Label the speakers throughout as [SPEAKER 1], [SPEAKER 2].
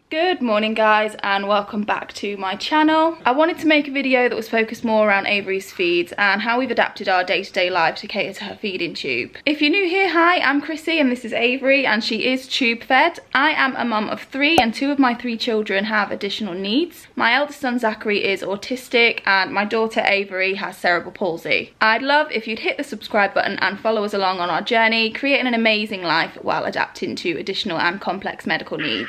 [SPEAKER 1] Good morning guys, and welcome back to my channel. I wanted to make a video that was focused more around Avery's feeds and how we've adapted our day-to-day life to cater to her feeding tube. If you're new here, hi, I'm Chrissy and this is Avery and she is tube fed. I am a mum of 3 and 2 of my 3 children have additional needs. My eldest son Zachary is autistic and my daughter Avery has cerebral palsy. I'd love if you'd hit the subscribe button and follow us along on our journey, creating an amazing life while adapting to additional and complex medical needs.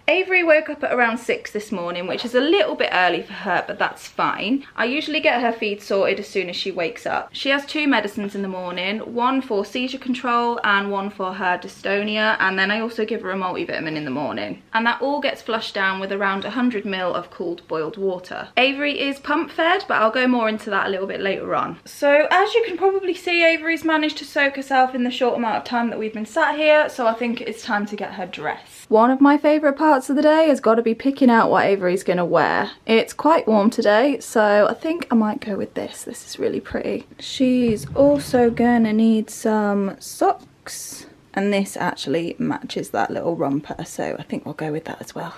[SPEAKER 1] Avery woke up at around 6 this morning, which is a little bit early for her, but that's fine. I usually get her feed sorted as soon as she wakes up. She has 2 medicines in the morning, one for seizure control and one for her dystonia, and then I also give her a multivitamin in the morning. And that all gets flushed down with around 100 ml of cooled boiled water. Avery is pump fed, but I'll go more into that a little bit later on. So as you can probably see, Avery's managed to soak herself in the short amount of time that we've been sat here, so I think it's time to get her dressed. One of my favourite parts of the day has got to be picking out what Avery's going to wear. It's quite warm today, so I think I might go with this. This is really pretty. She's also going to need some socks, and this actually matches that little romper, so I think we'll go with that as well.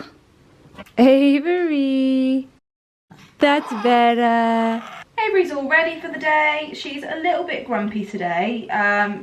[SPEAKER 1] Avery, that's better. Avery's all ready for the day. She's a little bit grumpy today.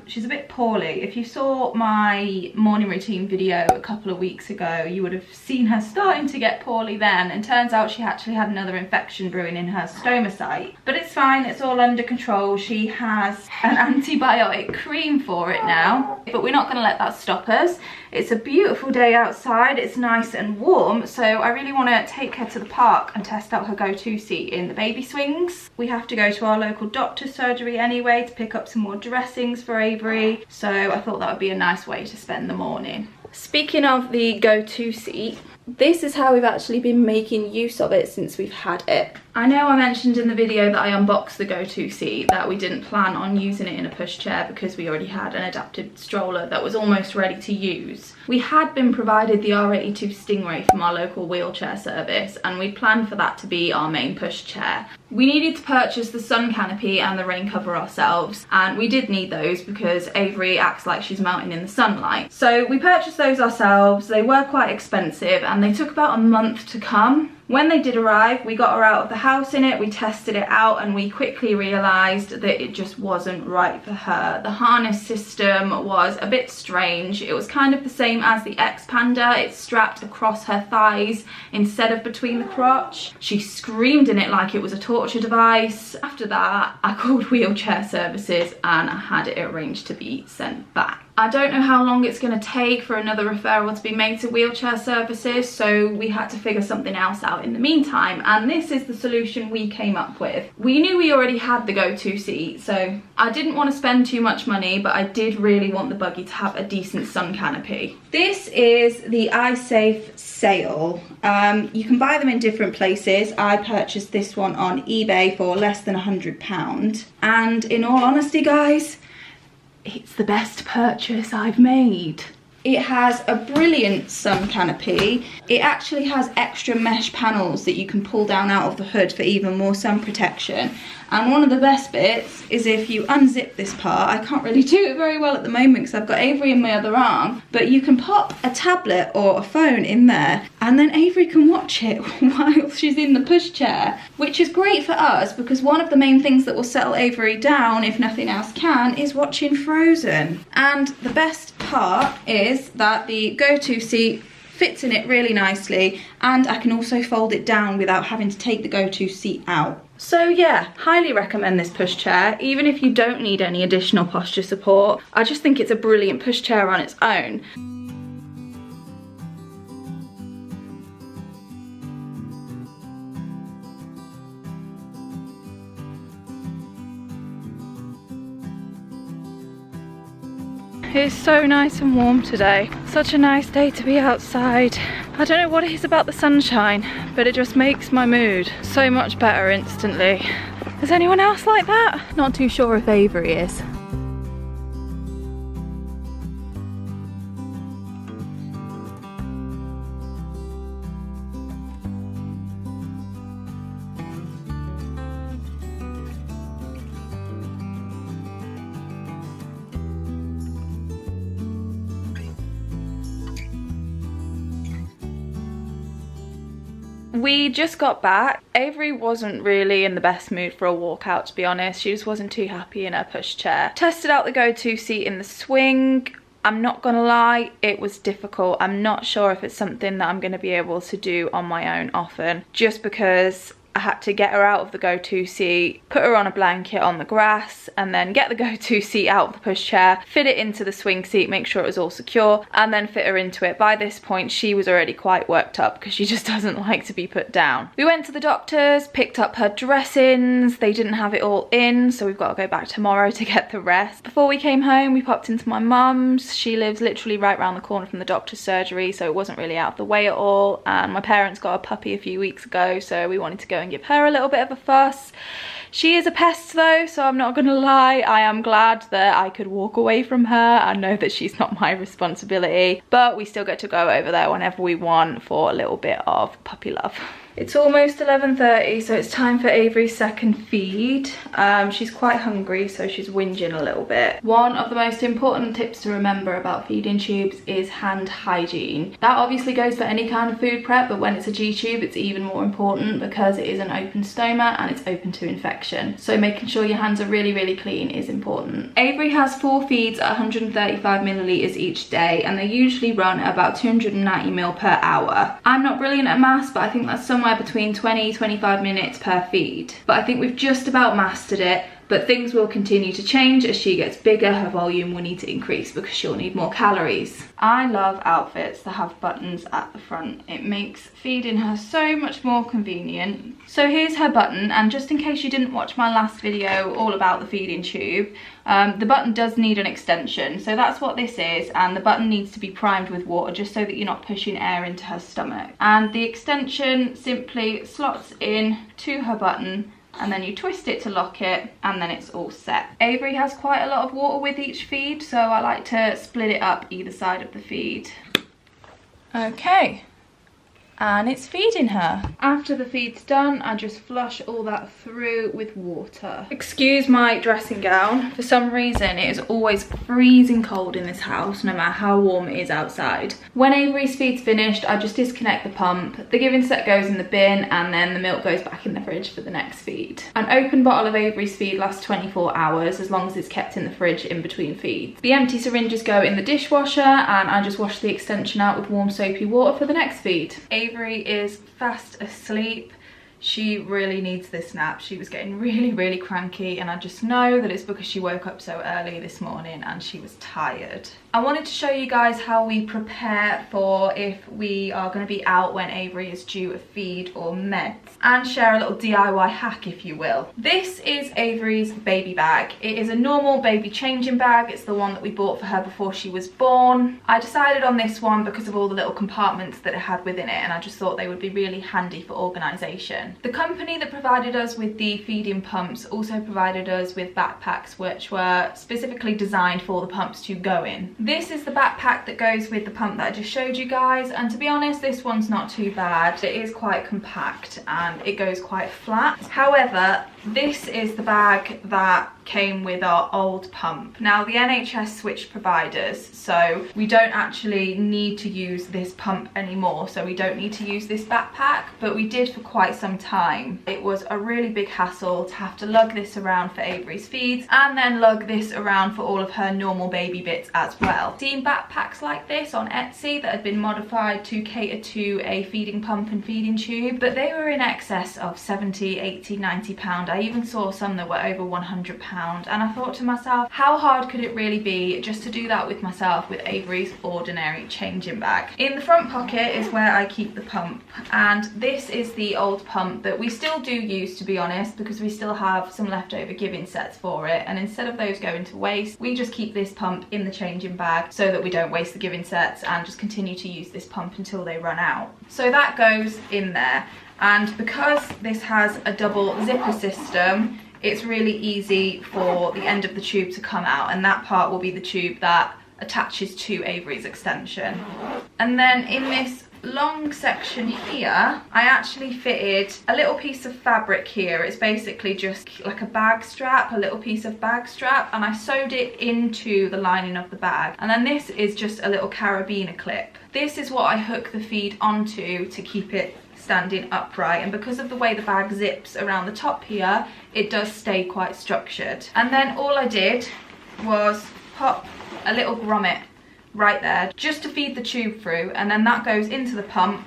[SPEAKER 1] She's a bit poorly. If you saw my morning routine video a couple of weeks ago, you would have seen her starting to get poorly then, and turns out she actually had another infection brewing in her stomach. But it's fine, it's all under control. She has an antibiotic cream for it now, but we're not going to let that stop us. It's a beautiful day outside, it's nice and warm, so I really want to take her to the park and test out her go-to seat in the baby swings. We have to go to our local doctor's surgery anyway to pick up some more dressings for Avery, so I thought that would be a nice way to spend the morning. Speaking of the go-to seat, this is how we've actually been making use of it since we've had it. I know I mentioned in the video that I unboxed the go-to seat that we didn't plan on using it in a pushchair because we already had an adapted stroller that was almost ready to use. We had been provided the R82 Stingray from our local wheelchair service, and we planned for that to be our main pushchair. We needed to purchase the sun canopy and the rain cover ourselves, and we did need those because Avery acts like she's melting in the sunlight. So we purchased those ourselves. They were quite expensive and they took about a month to come. When they did arrive, we got her out of the house in it, we tested it out, and we quickly realised that it just wasn't right for her. The harness system was a bit strange. It was kind of the same as the X-Panda. It's strapped across her thighs instead of between the crotch. She screamed in it like it was a torture device. After that, I called wheelchair services and I had it arranged to be sent back. I don't know how long it's going to take for another referral to be made to wheelchair services, so we had to figure something else out in the meantime, and this is the solution we came up with. We knew we already had the go-to seat, so I didn't want to spend too much money, but I did really want the buggy to have a decent sun canopy. This is the iSafe Sail. You can buy them in different places. I purchased this one on eBay for less than £100, and in all honesty guys, it's the best purchase I've made. It has a brilliant sun canopy. It actually has extra mesh panels that you can pull down out of the hood for even more sun protection. And one of the best bits is if you unzip this part. I can't really do it very well at the moment because I've got Avery in my other arm, but you can pop a tablet or a phone in there and then Avery can watch it while she's in the pushchair, which is great for us because one of the main things that will settle Avery down, if nothing else can, is watching Frozen. And the best part is that the go-to seat fits in it really nicely, and I can also fold it down without having to take the go-to seat out. So yeah, highly recommend this pushchair, even if you don't need any additional posture support. I just think it's a brilliant pushchair on its own. It's so nice and warm today. Such a nice day to be outside. I don't know what it is about the sunshine, but it just makes my mood so much better instantly. Is anyone else like that? Not too sure if Avery is. We just got back. Avery wasn't really in the best mood for a walkout, to be honest. She just wasn't too happy in her pushchair. Tested out the go-to seat in the swing. I'm not gonna lie, it was difficult. I'm not sure if it's something that I'm gonna be able to do on my own often, just because I had to get her out of the go-to seat, put her on a blanket on the grass, and then get the go-to seat out of the pushchair, fit it into the swing seat, make sure it was all secure, and then fit her into it. By this point, she was already quite worked up because she just doesn't like to be put down. We went to the doctor's, picked up her dressings. They didn't have it all in, so we've got to go back tomorrow to get the rest. Before we came home, we popped into my mum's. She lives literally right around the corner from the doctor's surgery, so it wasn't really out of the way at all. And my parents got a puppy a few weeks ago, so we wanted to go and give her a little bit of a fuss. She is a pest though, so I'm not gonna lie, I am glad that I could walk away from her. I know that she's not my responsibility, but we still get to go over there whenever we want for a little bit of puppy love. It's almost 11:30, so it's time for Avery's second feed. She's quite hungry, so she's whinging a little bit. One of the most important tips to remember about feeding tubes is hand hygiene. That obviously goes for any kind of food prep, but when it's a G-tube, it's even more important because it is an open stoma and it's open to infection. So making sure your hands are really, really clean is important. Avery has 4 feeds at 135 millilitres each day, and they usually run at about 290 ml per hour. I'm not brilliant at maths, but I think that's somewhere between 20-25 minutes per feed. But I think we've just about mastered it. But things will continue to change as she gets bigger. Her volume will need to increase because she'll need more calories. I love outfits that have buttons at the front. It makes feeding her so much more convenient. So here's her button, and just in case you didn't watch my last video all about the feeding tube, the button does need an extension. So that's what this is, and the button needs to be primed with water just so that you're not pushing air into her stomach. And the extension simply slots in to her button, and then you twist it to lock it, and then it's all set. Avery has quite a lot of water with each feed, so I like to split it up either side of the feed. Okay, and it's feeding her. After the feed's done, I just flush all that through with water. Excuse my dressing gown. For some reason, it is always freezing cold in this house, no matter how warm it is outside. When Avery's feed's finished, I just disconnect the pump. The giving set goes in the bin, and then the milk goes back in the fridge for the next feed. An open bottle of Avery's feed lasts 24 hours, as long as it's kept in the fridge in between feeds. The empty syringes go in the dishwasher, and I just wash the extension out with warm soapy water for the next feed. Avery is fast asleep. She really needs this nap. She was getting really, really cranky, and I just know that it's because she woke up so early this morning and she was tired. I wanted to show you guys how we prepare for if we are going to be out when Avery is due a feed or meds, and share a little DIY hack, if you will. This is Avery's baby bag. It is a normal baby changing bag. It's the one that we bought for her before she was born. I decided on this one because of all the little compartments that it had within it, and I just thought they would be really handy for organisation. The company that provided us with the feeding pumps also provided us with backpacks which were specifically designed for the pumps to go in. This is the backpack that goes with the pump that I just showed you guys, and to be honest, this one's not too bad. It is quite compact and it goes quite flat. However, this is the bag that came with our old pump. Now, the NHS switched providers, so we don't actually need to use this pump anymore, so we don't need to use this backpack, but we did for quite some time. It was a really big hassle to have to lug this around for Avery's feeds, and then lug this around for all of her normal baby bits as well. Seen backpacks like this on Etsy that had been modified to cater to a feeding pump and feeding tube, but they were in excess of 70, 80, 90 pound. I even saw some that were over 100 pound, and I thought to myself, how hard could it really be just to do that with myself with Avery's ordinary changing bag? In the front pocket is where I keep the pump, and this is the old pump that we still do use, to be honest, because we still have some leftover giving sets for it, and instead of those going to waste, we just keep this pump in the changing bag so that we don't waste the giving sets and just continue to use this pump until they run out. So that goes in there, and because this has a double zipper system, it's really easy for the end of the tube to come out, and that part will be the tube that attaches to Avery's extension. And then in this long section here, I actually fitted a little piece of fabric here. It's basically just like a bag strap, a little piece of bag strap, and I sewed it into the lining of the bag. And then this is just a little carabiner clip. This is what I hook the feed onto to keep it standing upright, and because of the way the bag zips around the top here, it does stay quite structured. And then all I did was pop a little grommet right there just to feed the tube through, and then that goes into the pump,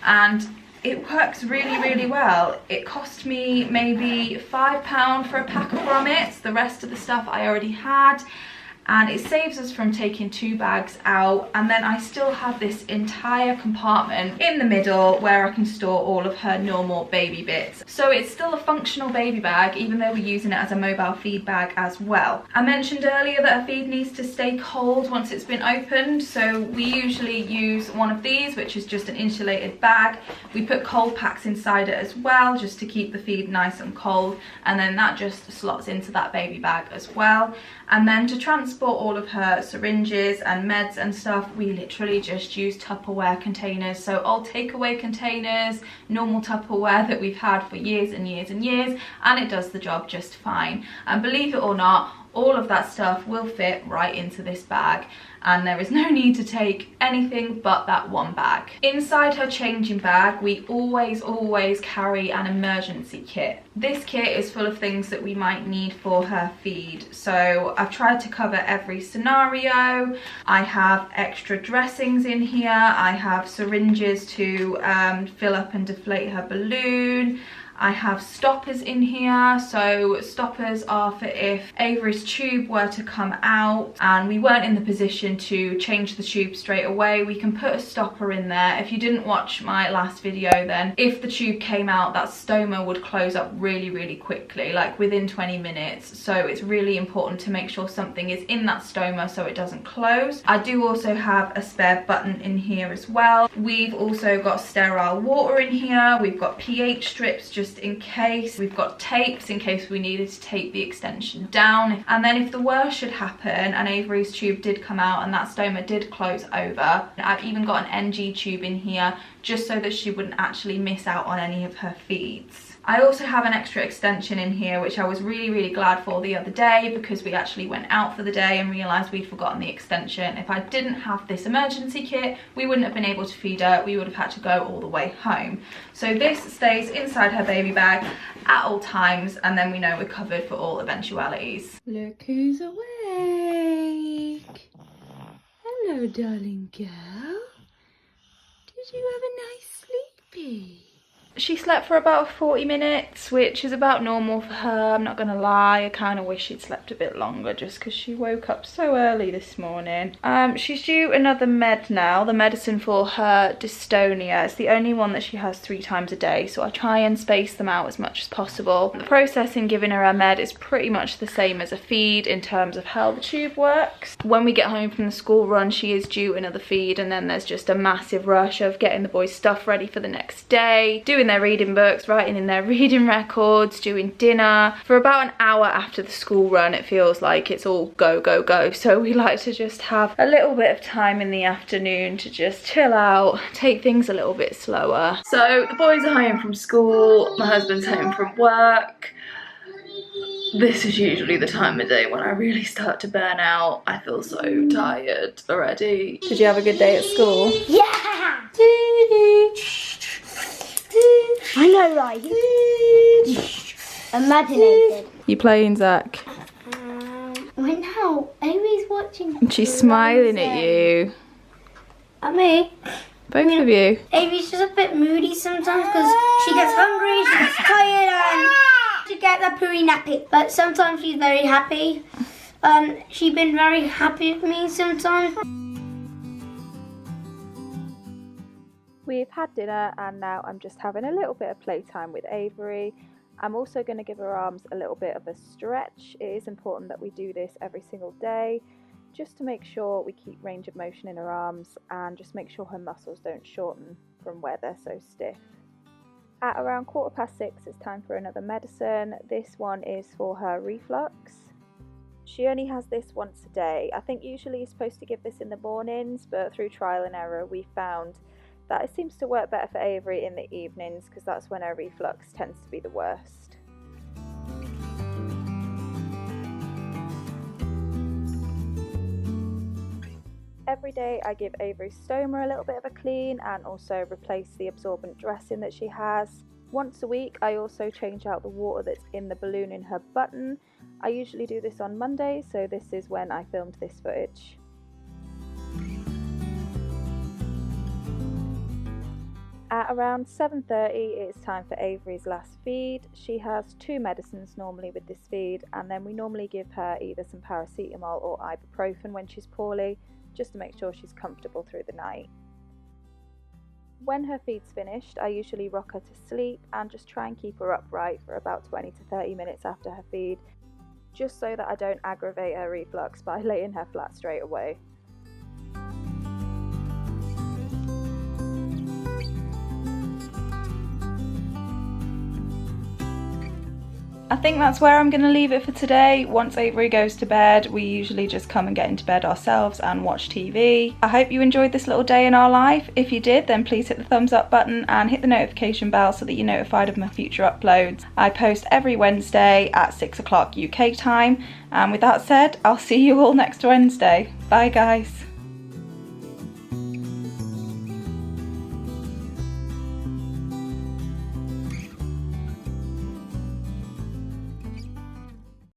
[SPEAKER 1] and it works really well. It cost me maybe £5 for a pack of grommets. The rest of the stuff I already had, and it saves us from taking 2 bags out. And then I still have this entire compartment in the middle where I can store all of her normal baby bits. So it's still a functional baby bag, even though we're using it as a mobile feed bag as well. I mentioned earlier that her feed needs to stay cold once it's been opened, so we usually use one of these, which is just an insulated bag. We put cold packs inside it as well, just to keep the feed nice and cold, and then that just slots into that baby bag as well. And then to transport all of her syringes and meds and stuff, we literally just use Tupperware containers. So old takeaway containers, normal Tupperware that we've had for years and years and years, and it does the job just fine. And believe it or not, all of that stuff will fit right into this bag, and there is no need to take anything but that one bag. Inside her changing bag, we always carry an emergency kit. This kit is full of things that we might need for her feed. So I've tried to cover every scenario. I have extra dressings in here. I have syringes to fill up and deflate her balloon. I have stoppers in here, so stoppers are for if Avery's tube were to come out and we weren't in the position to change the tube straight away, we can put a stopper in there. If you didn't watch my last video, then if the tube came out, that stoma would close up really quickly, like within 20 minutes. So it's really important to make sure something is in that stoma so it doesn't close. I do also have a spare button in here as well. We've also got sterile water in here. We've got pH strips just in case. We've got tapes in case we needed to tape the extension down. And then if the worst should happen and Avery's tube did come out and that stoma did close over, I've even got an NG tube in here just so that she wouldn't actually miss out on any of her feeds. I also have an extra extension in here, which I was really glad for the other day, because we actually went out for the day and realised we'd forgotten the extension. If I didn't have this emergency kit, we wouldn't have been able to feed her. We would have had to go all the way home. So this stays inside her baby bag at all times, and then we know we're covered for all eventualities. Look who's awake. Hello, darling girl. Did you have a nice sleepy? She slept for about 40 minutes, which is about normal for her, I'm not gonna lie. I kind of wish she'd slept a bit longer just because she woke up so early this morning. She's due another med now, the medicine for her dystonia. It's the only one that she has 3 times a day, so I try and space them out as much as possible. The process in giving her med is pretty much the same as a feed in terms of how the tube works. When we get home from the school run, she is due another feed, and then there's just a massive rush of getting the boys' stuff ready for the next day, doing their reading books, writing in their reading records, doing dinner. For about an hour after the school run, it feels like it's all go. So we like to just have a little bit of time in the afternoon to just chill out, take things a little bit slower. So the boys are home from school, my husband's home from work. This is usually the time of day when I really start to burn out. I feel so tired already. Did you have a good day at school?
[SPEAKER 2] Yeah! I know, right? Imaginated.
[SPEAKER 1] You playing, Zach?
[SPEAKER 2] Right now, Avery's watching.
[SPEAKER 1] And she's smiling at you.
[SPEAKER 2] At me?
[SPEAKER 1] Both of you.
[SPEAKER 2] Avery's just a bit moody sometimes because she gets hungry, she gets tired, and she gets a pooey nappy. But sometimes she's very happy. She's been very happy with me sometimes.
[SPEAKER 1] We've had dinner and now I'm just having a little bit of playtime with Avery. I'm also going to give her arms a little bit of a stretch. It is important that we do this every single day, just to make sure we keep range of motion in her arms and just make sure her muscles don't shorten from where they're so stiff. At around 6:15 it's time for another medicine. This one is for her reflux. She only has this once a day. I think usually you're supposed to give this in the mornings, but through trial and error we found that it seems to work better for Avery in the evenings because that's when her reflux tends to be the worst. Every day I give Avery's stoma a little bit of a clean and also replace the absorbent dressing that she has. Once a week I also change out the water that's in the balloon in her button. I usually do this on Monday, so this is when I filmed this footage. At around 7:30 it's time for Avery's last feed. She has 2 medicines normally with this feed, and then we normally give her either some paracetamol or ibuprofen when she's poorly, just to make sure she's comfortable through the night. When her feed's finished, I usually rock her to sleep and just try and keep her upright for about 20 to 30 minutes after her feed, just so that I don't aggravate her reflux by laying her flat straight away. I think that's where I'm going to leave it for today. Once Avery goes to bed, we usually just come and get into bed ourselves and watch TV. I hope you enjoyed this little day in our life. If you did, then please hit the thumbs up button and hit the notification bell so that you're notified of my future uploads. I post every Wednesday at 6 o'clock UK time. And with that said, I'll see you all next Wednesday. Bye guys.